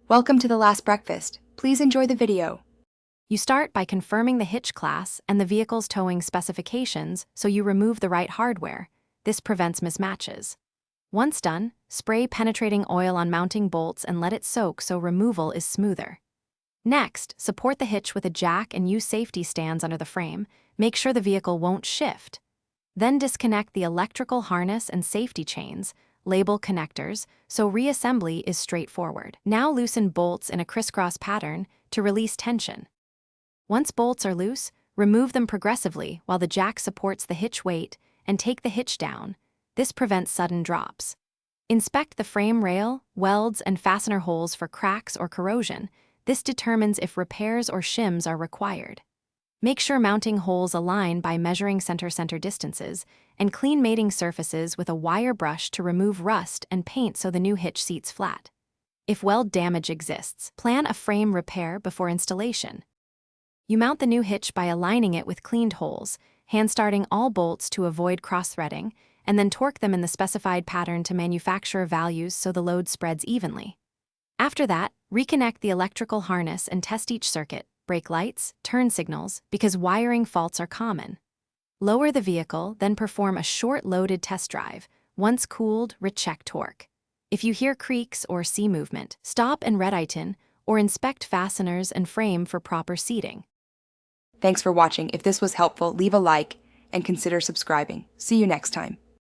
Welcome to the last breakfast. Please enjoy the video. You start by confirming the Hitch class and the vehicle's towing specifications so you remove the right hardware. This prevents mismatches. Once done, spray penetrating oil on mounting bolts and let it soak so removal is smoother. Next, support the hitch with a jack and use safety stands under the frame. Make sure the vehicle won't shift. Then disconnect the electrical harness and safety chains, label connectors, so reassembly is straightforward. Now loosen bolts in a crisscross pattern to release tension. Once bolts are loose, remove them progressively while the jack supports the hitch weight and take the hitch down. This prevents sudden drops. Inspect the frame rail, welds, and fastener holes for cracks or corrosion. This determines if repairs or shims are required. Make sure mounting holes align by measuring center-center distances, and clean mating surfaces with a wire brush to remove rust and paint so the new hitch seats flat. If weld damage exists, plan a frame repair before installation. You mount the new hitch by aligning it with cleaned holes, hand-starting all bolts to avoid cross-threading, and then torque them in the specified pattern to manufacturer values so the load spreads evenly. After that, reconnect the electrical harness and test each circuit, brake lights, turn signals, because wiring faults are common. Lower the vehicle, then perform a short loaded test drive. Once cooled, recheck torque. If you hear creaks or see movement, stop and red-iton or inspect fasteners and frame for proper seating. Thanks for watching. If this was helpful, leave a like and consider subscribing. See you next time.